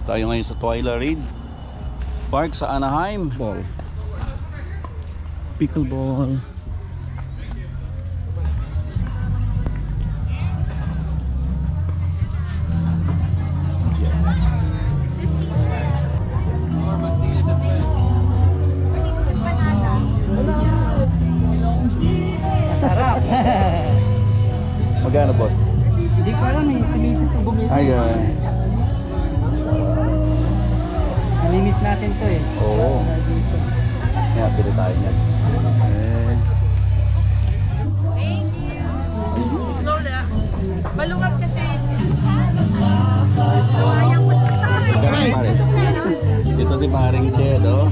Tayo ngayon sa Twilight Park sa Anaheim. Ball. Pickleball. Sarap. Magkano, boss? Hindi ko alam eh, si Mrs. ang bumili. Ayun. Naminis natin to eh. Oo. Kaya pili tayo niyan. Thank you. Slowly ah. Maluwag kasi. Magkano, pare? Dito si paring Ched, oh.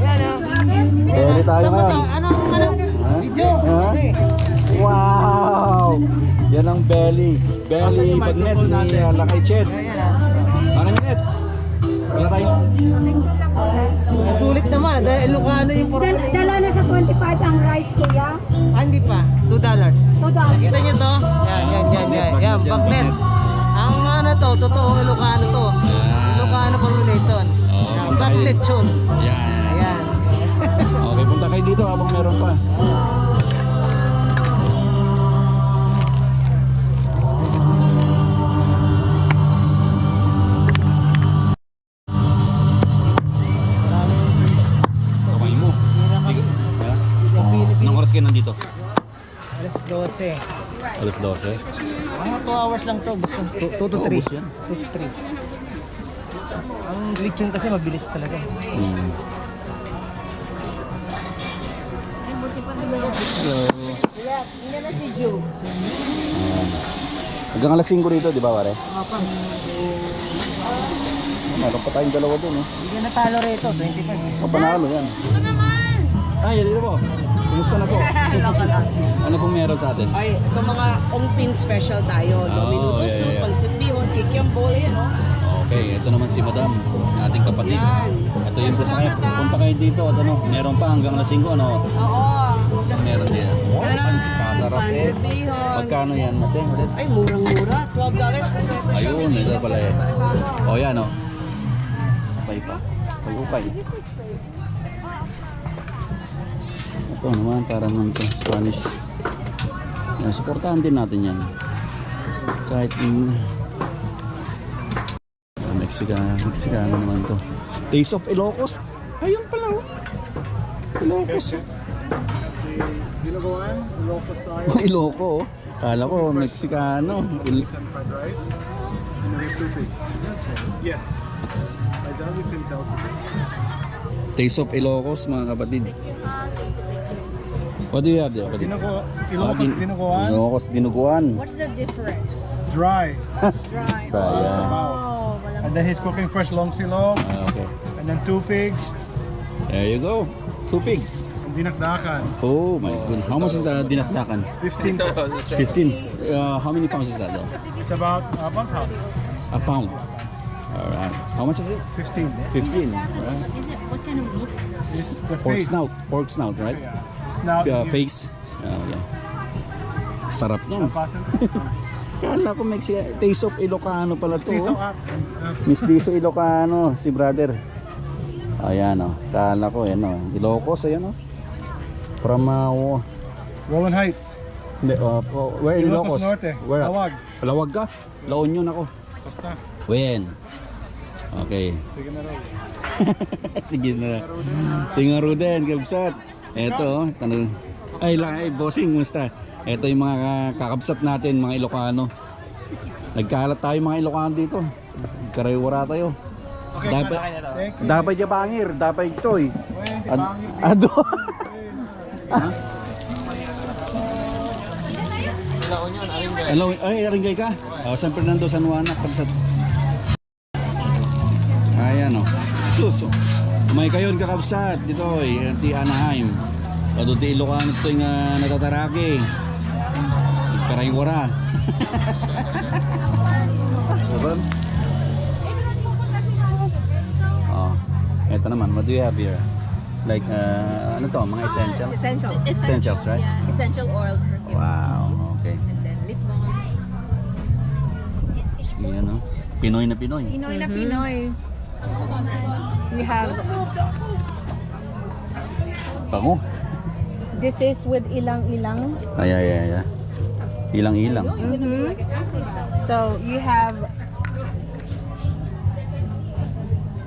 Beli tayo ngayon. Video. Ha? Wow! Yan ang belly bagnet ni Lakay Ched. Parang net. Wala tayong Sulit naman, dahil Ilocano yung Dala na sa 25 ang rice, kuya. hindi pa, $2. $2. Kita nyo to? Yan, bagnet. Ang ano to, totoo Ilocano to. Ilocano formulation. Yan, bagnet yun. yan. Ayan. Okay, punta kayo dito habang meron pa. Okay mo. Ha? Anong oras kayo nandito? Alas 12. Alas 12. Mga 2 hours lang to, basta 2 to 3. 2 to 3. Ang lechon kasi mabilis talaga. Hello. Kuya, hindi na si Joe. Hanggang alas 5 rito, di ba, pare? Mapang. Meron pa tayong dalawa dun, eh. Hindi ka natalo rito, 25. Mapanalo yan. Ito naman. Ay, dito po. Kumusta na po? Ano pong meron sa atin? Ay, ito mga ongpin special tayo. Minuto soup, pancit bihon, kikiam bowl, yan, no? Okay, ito naman si Madam, ating kapatid. Yan. Ito yung gusto kayo. Punta kayo dito at ano, meron pa hanggang alas 5, ano? Oo. Just Meron din. Oh, kasarap eh. pancit bihon. Magkano yan natin? Ulit? Ay, murang-mura. $12 kompleto siya. Ayun, ito pala yan. O yan, o. Upay pa. Upay. Ito naman, parang naman ito, Spanish. Yan, suportahan din natin yan. Kahit Mexicano naman to. Taste of Ilocos. Ayun pala, oh. Ilocos. Dinuguan, Ilocos tayo. Oh, Iloco, oh. Kala ko Mexicano. Fried rice. And then there's 2 pig. Yes. As long as we can sell to this. Taste of Ilocos, mga kapatid. What do you have there, kapatid? Ilocos dinuguan. Ilocos dinuguan. What's the difference? Dry. Dry. Yeah. Oh, walang And then he's cooking fresh long silog. Okay. And then 2 pigs. There you go. 2 pig. And dinakdakan. Oh my goodness. How much is the dinakdakan? 15. 15. How many pounds is that though? It's about half. A pound. Alright. How much is it? 15. 15. Alright. Is it what kind of meat? This is the Pork face. snout. Pork snout, right? Yeah. It's now Face. Oh, yeah. Sarap niyan. Pasan. Kala ko Taste of Ilocano pala to. Piso Oh. up. Miss Diso Ilocano, si brother. Ayan o. Kala ko, yan o. Ilocos, ayan o. From, Rowan Heights. hindi, where in Ilocos Ilocos? Norte. Where? Lawag. Lawag ka? La Union ako. Basta. When? Okay. Sige na raw. Sige na. Sige nga Ruden, kabsat. Eto, tanong. Ay, bossing, kumusta? Eto yung mga kakabsat natin, mga Ilocano. Nagkalat tayo mga Ilocano dito. Karayura tayo. Okay, Dapat, thank you. dapat jabangir, dapat itoy. Wait, Ado. Hello, ay Aringay ka? Oh, San Fernando, San Juan, kabsat. Ayan o. Sus, may kayon kakabsat dito ti Anaheim. O doon ti Ilocano ito yung natataraki. Karayura. Diba? Oh, eto naman, what do you have here? It's like, ano to, mga essentials? Essentials, right? Yeah. Essential oils, perfume. Wow, okay. And then lip balm. Yan o. Pinoy na Pinoy. Pinoy na Pinoy. You have, Bango. this is with ilang-ilang. Ay. Ilang-ilang. So you have,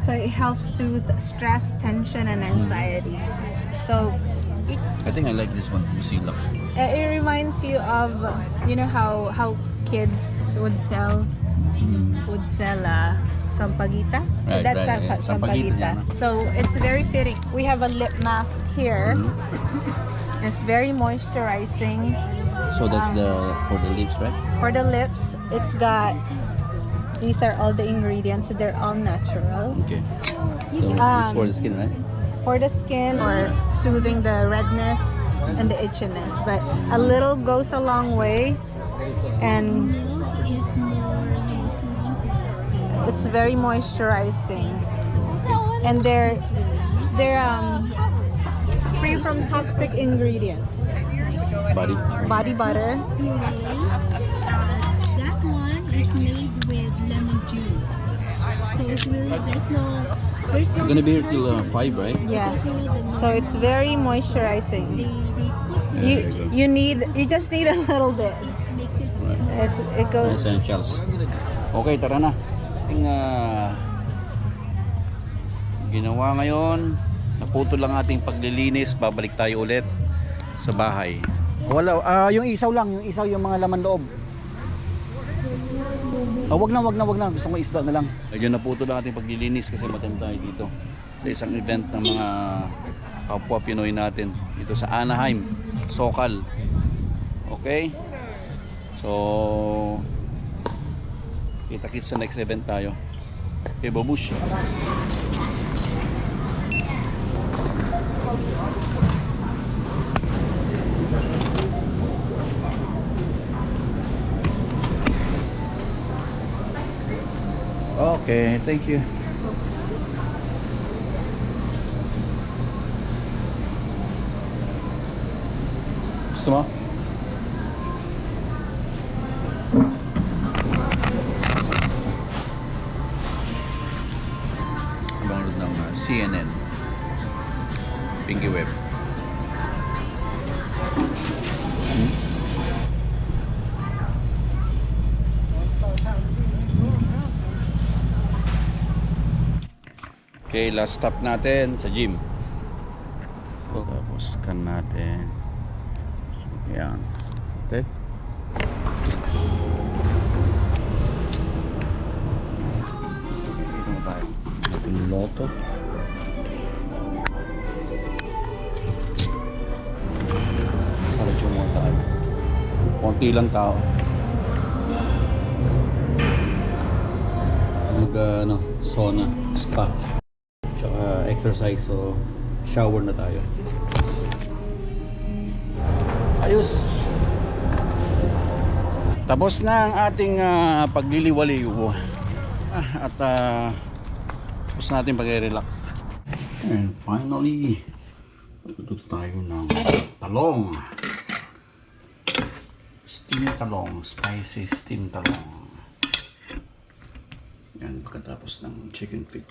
so it helps soothe stress, tension, and anxiety. So I think I like this one, Musilak. it reminds you of, you know how kids would sell sampaguita. So Right, that's right, yeah. Sampaguita, sampaguita. yeah, no? So it's very fitting. We have a lip mask here. It's very moisturizing. So that's for the lips, right? For the lips, it's got, these are all the ingredients. They're all natural. Okay. So this is for the skin, right? For the skin, or soothing the redness and the itchiness. But a little goes a long way, and it's very moisturizing. And they're free from toxic ingredients. Body butter. That one is made with lemon juice. So it's really, there's no It's gonna be here till 5, right? Yes. So it's very moisturizing. You just need a little bit. It goes. Essentials. Okay, tara na. Ating ginawa ngayon. Naputol lang ating paglilinis. Babalik tayo ulit sa bahay. Wala, yung isaw lang, yung mga laman loob. Wag na. Gusto ko isda na lang. Medyo naputol lang ating paglilinis kasi matanda tayo dito sa isang event ng mga kapwa Pinoy natin dito sa Anaheim, Sokal. Okay? So, kita-kits sa next event tayo. Okay, babush. Okay, thank you. Gusto mo? Manood ng CNN, Pinky Web. Okay, last stop natin sa gym. So, tapos scan natin. Ayan. Okay. Dito na tayo. Ito yung loto. Para yung tayo. Konti lang tao. Sauna, spa. Tsaka exercise, so shower na tayo. Ayos. Tapos na ang ating pagliliwaliw. At tapos natin pag-relax. And finally, magluto tayo ng talong. Steam talong, spicy steam talong. Yan, pagkatapos ng chicken feet.